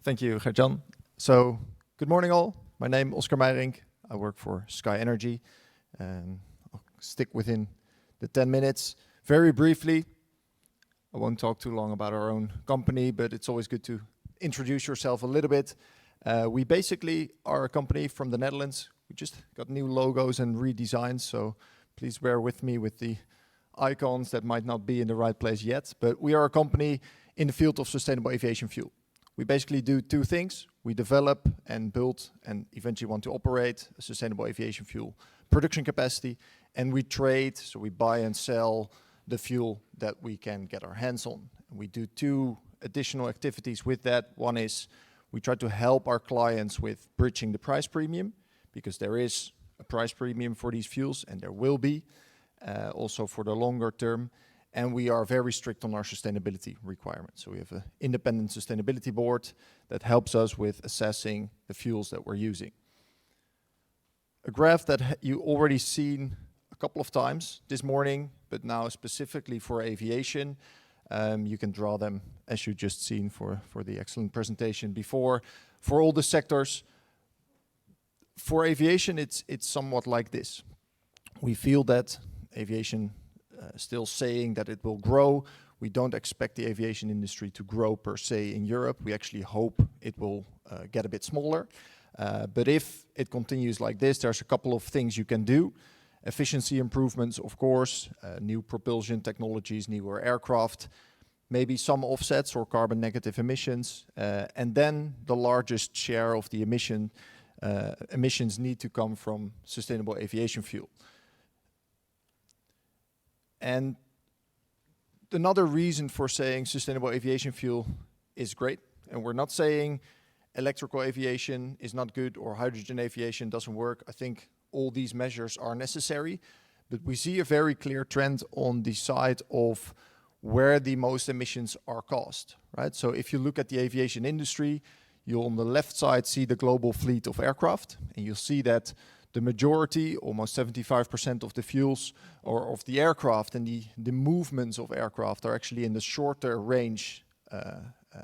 Thank you, Gert-Jan. So, good morning all. My name is Oskar Meijerink. I work for SkyNRG. I'll stick within the 10 minutes. Very briefly, I won't talk too long about our own company, but it's always good to introduce yourself a little bit. We basically are a company from the Netherlands. We just got new logos and redesigns, so please bear with me with the icons that might not be in the right place yet. But we are a company in the field of sustainable aviation fuel. We basically do two things. We develop and build and eventually want to operate a sustainable aviation fuel production capacity, and we trade, so we buy and sell the fuel that we can get our hands on. And we do two additional activities with that. One is we try to help our clients with bridging the price premium, because there is a price premium for these fuels, and there will be also for the longer term. And we are very strict on our sustainability requirements. So we have an independent sustainability board that helps us with assessing the fuels that we're using. A graph that you already seen a couple of times this morning, but now specifically for aviation. You can draw them as you just seen for the excellent presentation before. For all the sectors, for aviation, it's somewhat like this. We feel that aviation still saying that it will grow. We don't expect the aviation industry to grow per se in Europe. We actually hope it will get a bit smaller. But if it continues like this, there's a couple of things you can do. Efficiency improvements, of course, new propulsion technologies, newer aircraft, maybe some offsets or carbon negative emissions. And then the largest share of the emissions need to come from sustainable aviation fuel. And another reason for saying sustainable aviation fuel is great, and we're not saying electrical aviation is not good or hydrogen aviation doesn't work. I think all these measures are necessary, but we see a very clear trend on the side of where the most emissions are caused, right? So if you look at the aviation industry, you'll on the left side see the global fleet of aircraft, and you'll see that the majority, almost 75% of the fuels or of the aircraft and the movements of aircraft are actually in the shorter range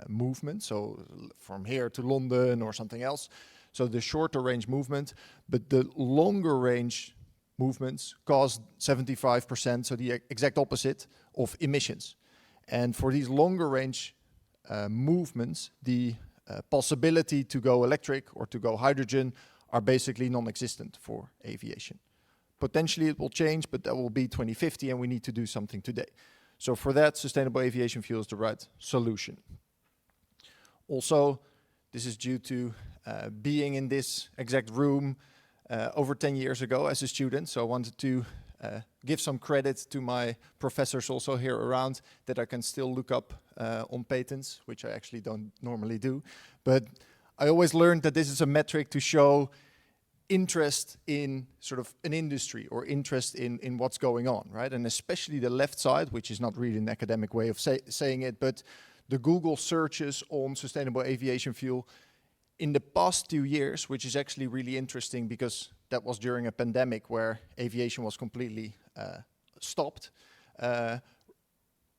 movement. So from here to London or something else. So the shorter range movement, but the longer range movements cause 75%, so the exact opposite of emissions. And for these longer range movements, the possibility to go electric or to go hydrogen are basically non-existent for aviation. Potentially it will change, but that will be 2050 and we need to do something today. So for that, sustainable aviation fuel is the right solution. Also, this is due to being in this exact room over 10 years ago as a student. So I wanted to give some credit to my professors also here around that I can still look up on patents, which I actually don't normally do. But I always learned that this is a metric to show interest in sort of an industry or interest in what's going on, right? And especially the left side, which is not really an academic way of saying it, but the Google searches on sustainable aviation fuel in the past 2 years, which is actually really interesting because that was during a pandemic where aviation was completely stopped,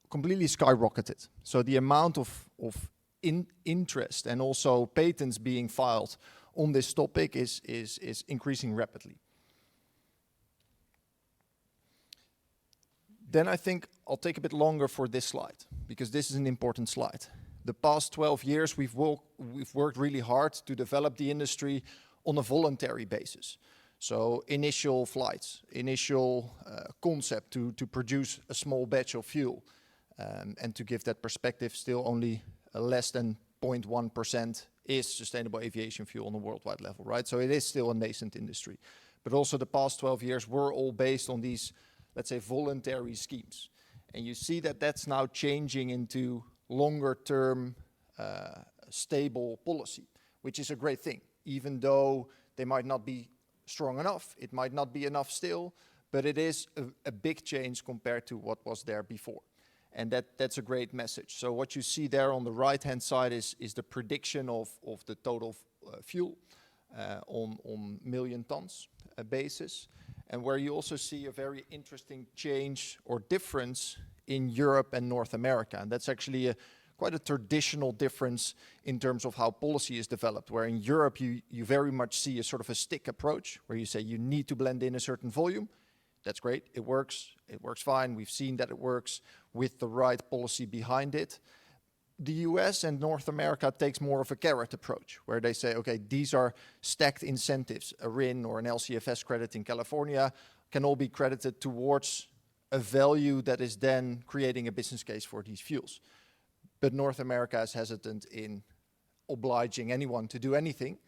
completely skyrocketed. So the amount of interest and also patents being filed on this topic is increasing rapidly. Then I think I'll take a bit longer for this slide, because this is an important slide. The past 12 years we've worked really hard to develop the industry on a voluntary basis. So initial flights, initial concept to produce a small batch of fuel. And to give that perspective, still only less than 0.1% is sustainable aviation fuel on a worldwide level, right? So it is still a nascent industry. But also the past 12 years were all based on these, let's say, voluntary schemes. And you see that that's now changing into longer term stable policy, which is a great thing, even though they might not be strong enough, it might not be enough still, but it is a big change compared to what was there before. And that's a great message. So what you see there on the right-hand side is the prediction of the total fuel on million tons basis. And where you also see a very interesting change or difference in Europe and North America. And that's actually a quite a traditional difference in terms of how policy is developed, where in Europe you very much see a sort of a stick approach, where you say you need to blend in a certain volume. That's great, it works fine. We've seen that it works with the right policy behind it. The US and North America takes more of a carrot approach, where they say, okay, these are stacked incentives. A RIN or an LCFS credit in California can all be credited towards a value that is then creating a business case for these fuels. But North America is hesitant in obliging anyone to do anything,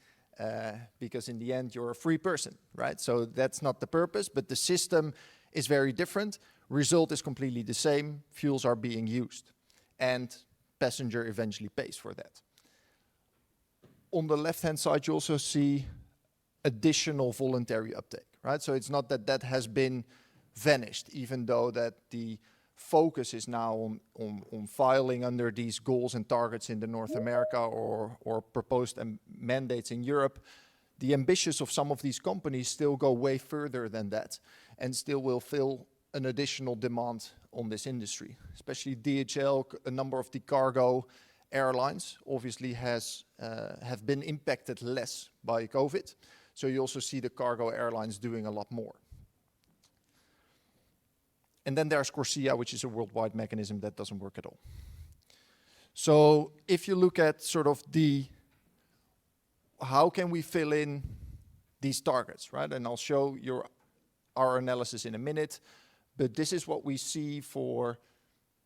because in the end you're a free person, right? So that's not the purpose, but the system is very different. Result is completely the same. Fuels are being used, and passenger eventually pays for that. On the left-hand side, you also see additional voluntary uptake, right? So it's not that that has been vanished, even though that the focus is now on filing under these goals and targets in the North America or proposed mandates in Europe. The ambitions of some of these companies still go way further than that and still will fill an additional demand on this industry. Especially DHL, a number of the cargo airlines obviously have been impacted less by COVID. So you also see the cargo airlines doing a lot more. And then there's CORSIA, which is a worldwide mechanism that doesn't work at all. So if you look at sort of how can we fill in these targets, right? And I'll show our analysis in a minute, but this is what we see for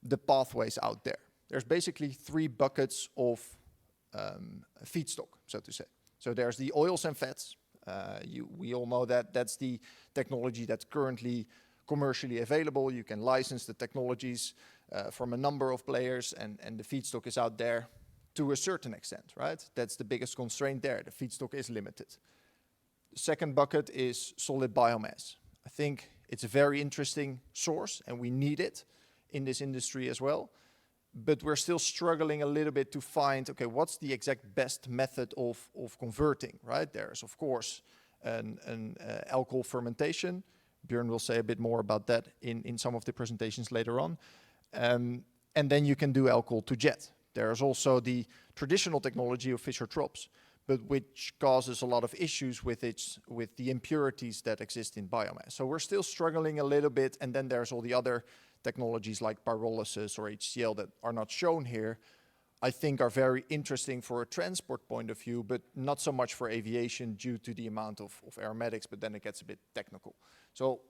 the pathways out there. There's basically 3 buckets of feedstock, so to say. So there's the oils and fats. We all know that that's the technology that's currently commercially available. You can license the technologies from a number of players, and the feedstock is out there to a certain extent, right? That's the biggest constraint there. The feedstock is limited. The second bucket is solid biomass. I think it's a very interesting source, and we need it in this industry as well. But we're still struggling a little bit to find, okay, what's the exact best method of converting, right? There's, of course, an alcohol fermentation. Björn will say a bit more about that in some of the presentations later on. And then you can do alcohol to jet. There's also the traditional technology of Fischer-Tropsch, but which causes a lot of issues with the impurities that exist in biomass. So we're still struggling a little bit, and then there's all the other technologies like pyrolysis or HCl that are not shown here, I think are very interesting for a transport point of view, but not so much for aviation due to the amount of aromatics, but then it gets a bit technical. So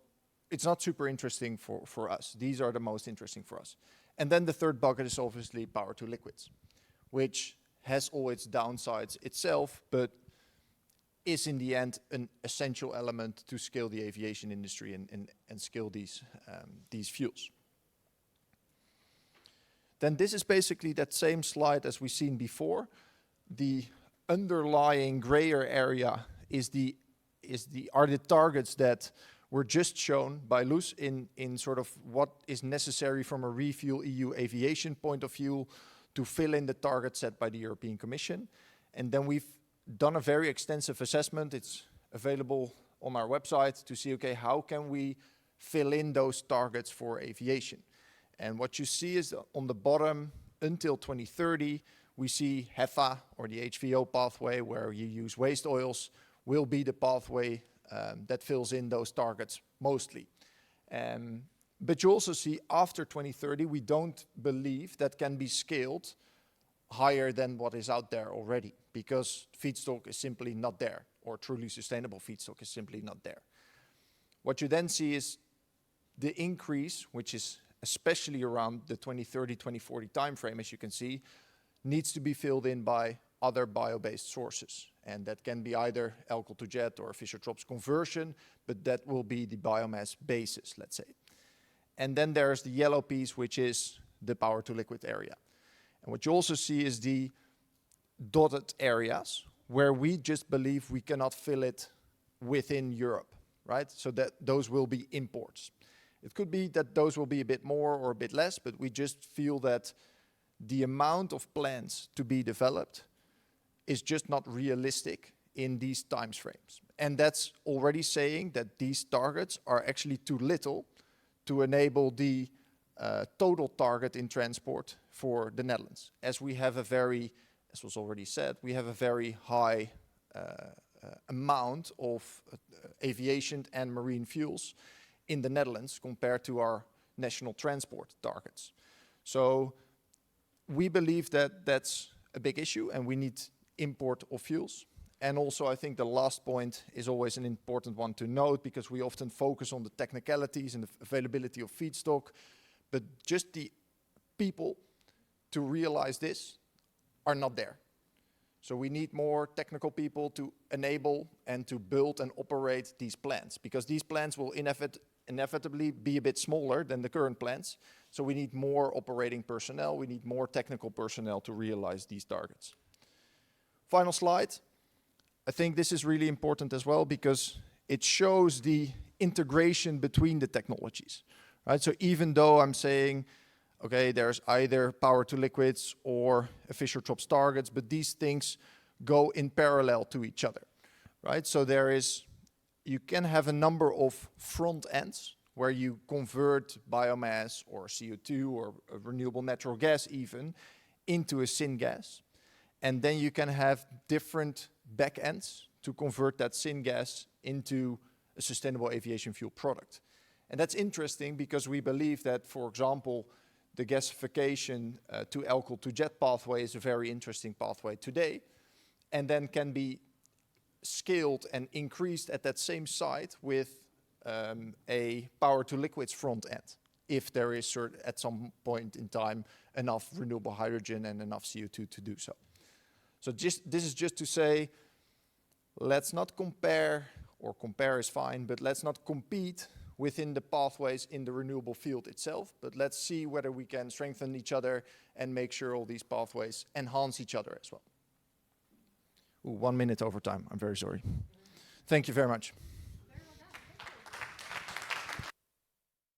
it's not super interesting for us. These are the most interesting for us. And then the third bucket is obviously power to liquids, which has all its downsides itself, but is in the end an essential element to scale the aviation industry and scale these fuels. Then this is basically that same slide as we've seen before. The underlying grayer area are the targets that were just shown by Loes in sort of what is necessary from a Refuel EU aviation point of view to fill in the target set by the European Commission. And then we've done a very extensive assessment. It's available on our website to see, okay, how can we fill in those targets for aviation? And what you see is on the bottom, until 2030, we see HEFA, or the HVO pathway, where you use waste oils, will be the pathway that fills in those targets mostly. But you also see after 2030, we don't believe that can be scaled higher than what is out there already, because feedstock is simply not there, or truly sustainable feedstock is simply not there. What you then see is the increase, which is especially around the 2030, 2040 timeframe, as you can see, needs to be filled in by other bio-based sources. And that can be either alcohol to jet or Fischer-Tropsch conversion, but that will be the biomass basis, let's say. And then there's the yellow piece, which is the power to liquid area. And what you also see is the dotted areas where we just believe we cannot fill it within Europe, right? So that those will be imports. It could be that those will be a bit more or a bit less, but we just feel that the amount of plants to be developed is just not realistic in these time frames. And that's already saying that these targets are actually too little to enable the total target in transport for the Netherlands. As we have a very, as was already said, we have a very high amount of aviation and marine fuels in the Netherlands compared to our national transport targets. So we believe that that's a big issue and we need import of fuels. And also I think the last point is always an important one to note, because we often focus on the technicalities and the availability of feedstock, but just the people to realize this are not there. So we need more technical people to enable and to build and operate these plants, because these plants will inevitably be a bit smaller than the current plants. So we need more operating personnel, we need more technical personnel to realize these targets. Final slide. I think this is really important as well, because it shows the integration between the technologies, right? So even though I'm saying, okay, there's either power to liquids or a Fischer-Tropsch targets, but these things go in parallel to each other, right? So you can have a number of front ends where you convert biomass or CO2 or a renewable natural gas even into a syngas. And then you can have different back ends to convert that syngas into a sustainable aviation fuel product. And that's interesting because we believe that, for example, the gasification to alcohol to jet pathway is a very interesting pathway today, and then can be scaled and increased at that same site with a power to liquids front end, if there is at some point in time enough renewable hydrogen and enough CO2 to do so. So this is just to say, let's not compare, or compare is fine, but let's not compete within the pathways in the renewable field itself, but let's see whether we can strengthen each other and make sure all these pathways enhance each other as well. Ooh, 1 minute over time, I'm very sorry. Thank you very much.